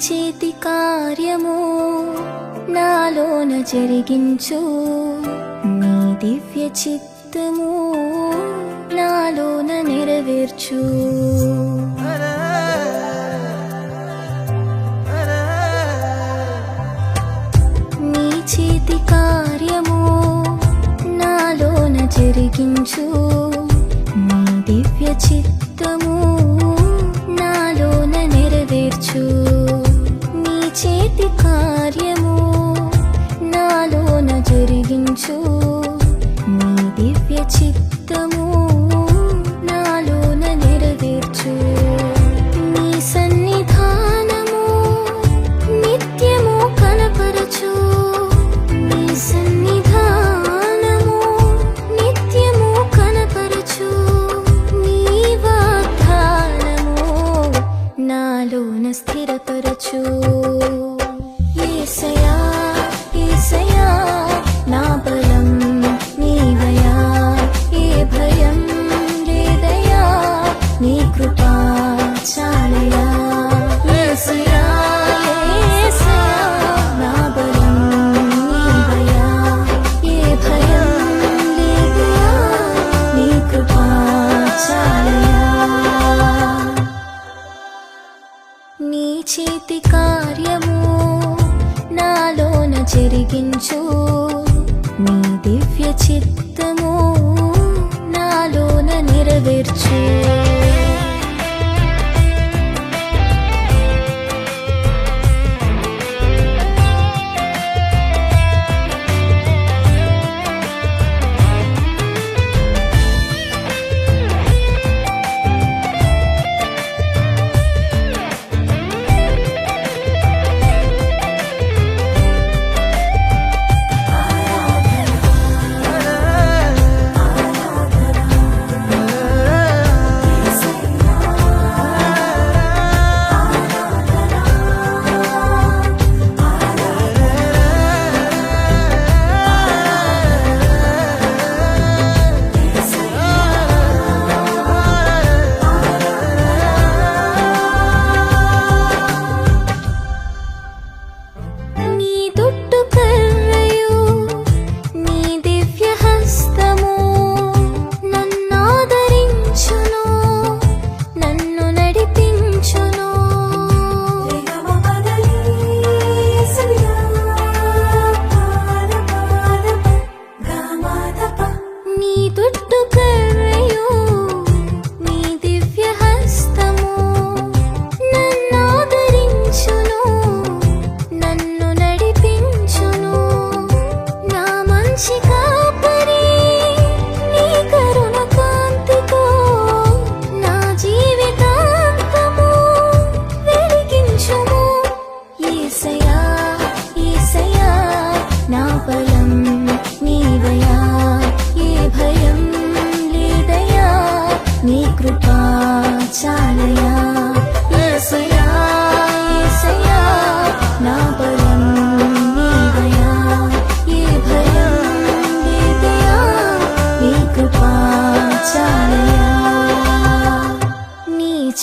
చేతి కార్యము నాలోన జరిగించు, నీ దివ్య చిత్తము నాలోన నెరవేర్చు. నీ చేతి కార్యము నాలోన జరిగించు, నీ దివ్య చిత్తము నాలోన నెరవేర్చు. నీ చేతి కార్యము నాలోన జరిగించు, నీ దివ్య చిత్తము నాలోన నెరవేర్చు. నీ సన్నిధానము నిత్యము కనపరచు, నీ సన్నిధానము నిత్యము కనపరచు. నీ వాగ్దానము నాలోన స్థిరపరచు. యేసయ్యా యేసయ్యా నా బలం నీవయ్యా, ఏ భయం లేదయ్యా, నీ కృపా చాలయ్యా. యేసయ్యా యేసయ్యా నా బలం నీవయ్యా, ఏ భయం లేదయ్యా, నీ కృపా చాలయ్యా. నీ చేతి కార్యము నాలోన జరిగించు, నీ దివ్య చిత్తము నాలోన నెరవేర్చు.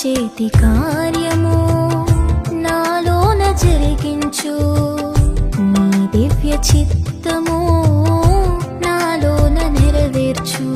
చేతి కార్యము నాలోన జరిగించు, నీ దివ్య చిత్తము నాలోన నెరవేర్చు.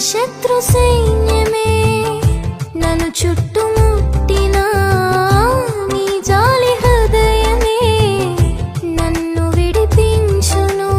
శత్రు సైన్యమే నన్ను చుట్టుముట్టినా, నీ జాలి హృదయమే నన్ను విడిపించును.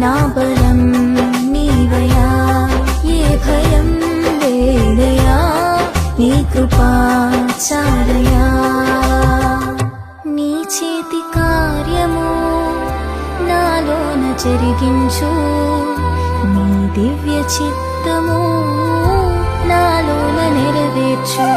నా బలం నీవయా, ఏ భయం లేదయా, నీ కృపా చాలయా. నీ చేతి కార్యము నాలోన జరిగించు, నీ దివ్య చిత్తము నాలోన నెరవేర్చు.